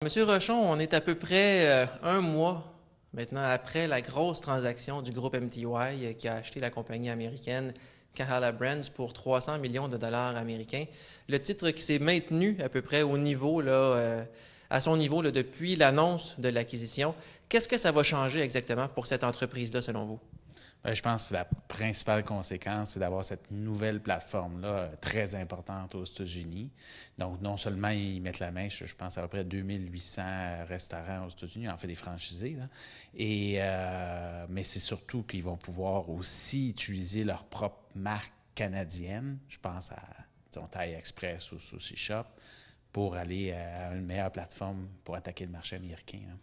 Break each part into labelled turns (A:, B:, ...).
A: Monsieur Rochon, on est à peu près un mois maintenant après la grosse transaction du groupe MTY qui a acheté la compagnie américaine Kahala Brands pour 300 millions de dollars américains. Le titre qui s'est maintenu à peu près au niveau, à son niveau là, depuis l'annonce de l'acquisition. Qu'est-ce que ça va changer exactement pour cette entreprise-là selon vous?
B: Je pense que la principale conséquence, c'est d'avoir cette nouvelle plateforme-là très importante aux États-Unis. Donc, non seulement ils mettent la main, je pense, à peu près 2800 restaurants aux États-Unis, en fait des franchisés, là. Mais c'est surtout qu'ils vont pouvoir aussi utiliser leur propre marque canadienne. Je pense à disons, Thai Express ou Sushi Shop pour aller à une meilleure plateforme pour attaquer le marché américain, hein.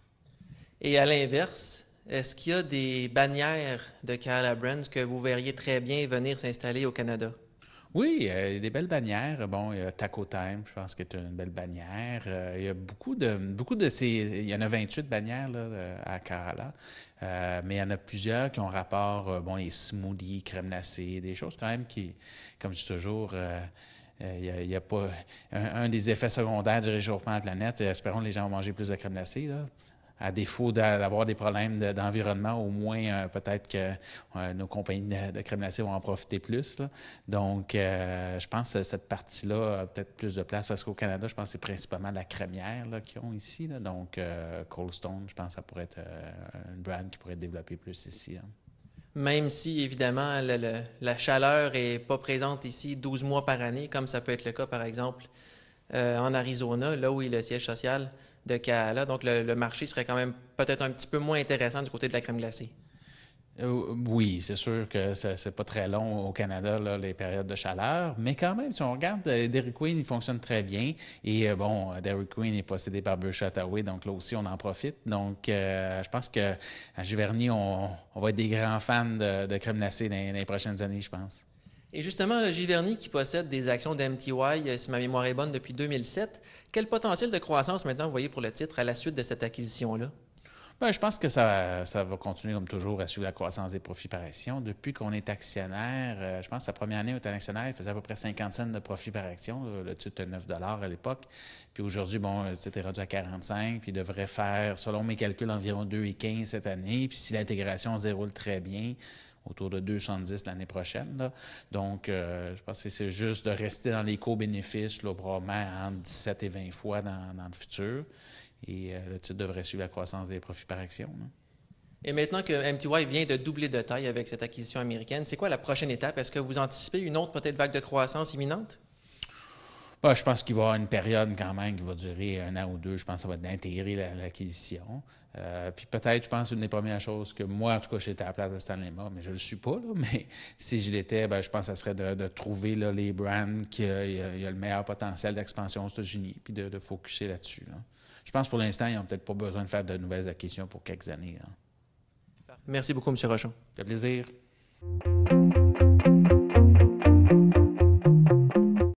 A: Et à l'inverse, est-ce qu'il y a des bannières de Kahala Brands que vous verriez très bien venir s'installer au Canada?
B: Oui, il y a des belles bannières. Bon, il y a Taco Time, je pense que c'est une belle bannière. Il y a beaucoup de ces. Il y en a 28 bannières là, à Kerala. Mais il y en a plusieurs qui ont rapport, bon, les smoothies, crème glacée, des choses quand même qui, comme je dis toujours, il y a pas. Un des effets secondaires du réchauffement de la planète, espérons que les gens vont manger plus de crème glacée, là. À défaut d'avoir des problèmes d'environnement, au moins peut-être que nos compagnies de crème glacée vont en profiter plus, là. Donc, je pense que cette partie-là a peut-être plus de place parce qu'au Canada, je pense que c'est principalement la crémière qu'ils ont ici, là. Donc, Cold Stone, je pense que ça pourrait être une brand qui pourrait être développée plus ici, hein.
A: Même si, évidemment, la chaleur n'est pas présente ici 12 mois par année, comme ça peut être le cas, par exemple, en Arizona, là où est le siège social de Kahala. Donc, le marché serait quand même peut-être un petit peu moins intéressant du côté de la crème glacée.
B: Oui, c'est sûr que c'est pas très long au Canada, là, les périodes de chaleur, mais quand même, si on regarde, Dairy Queen, il fonctionne très bien. Et bon, Dairy Queen est possédé par Berkshire Hathaway, donc là aussi, on en profite. Donc, je pense que à Giverny, on va être des grands fans de crème glacée dans les prochaines années, je pense.
A: Et justement, le Giverny, qui possède des actions de MTY, si ma mémoire est bonne, depuis 2007, quel potentiel de croissance maintenant vous voyez pour le titre à la suite de cette acquisition-là?
B: Ben, je pense que ça va continuer comme toujours à suivre la croissance des profits par action. Depuis qu'on est actionnaire, je pense que sa première année, on était actionnaire, il faisait à peu près 50 cents de profit par action. Le titre était 9 à l'époque. Puis aujourd'hui, bon, le titre est rendu à 45, puis il devrait faire, selon mes calculs, environ 2,15 cette année. Puis si l'intégration se déroule très bien, autour de 2,70 l'année prochaine, là. Donc, je pense que c'est juste de rester dans les co-bénéfices, là, probablement entre 17 et 20 fois dans le futur. Et le titre devrait suivre la croissance des profits par action, là.
A: Et maintenant que MTY vient de doubler de taille avec cette acquisition américaine, c'est quoi la prochaine étape? Est-ce que vous anticipez une autre peut-être vague de croissance imminente?
B: Ben, je pense qu'il va y avoir une période quand même qui va durer un an ou deux. Je pense que ça va être d'intégrer l'acquisition. Puis peut-être, je pense, une des premières choses que moi, en tout cas, j'étais à la place de Stanley Ma, mais je ne le suis pas, là, mais si je l'étais, ben, je pense que ça serait de trouver là, les brands qui a le meilleur potentiel d'expansion aux États-Unis, puis de focuser là-dessus, là. Je pense que pour l'instant, ils n'ont peut-être pas besoin de faire de nouvelles acquisitions pour quelques années, là.
A: Merci beaucoup, M. Rochon.
B: Ça fait plaisir.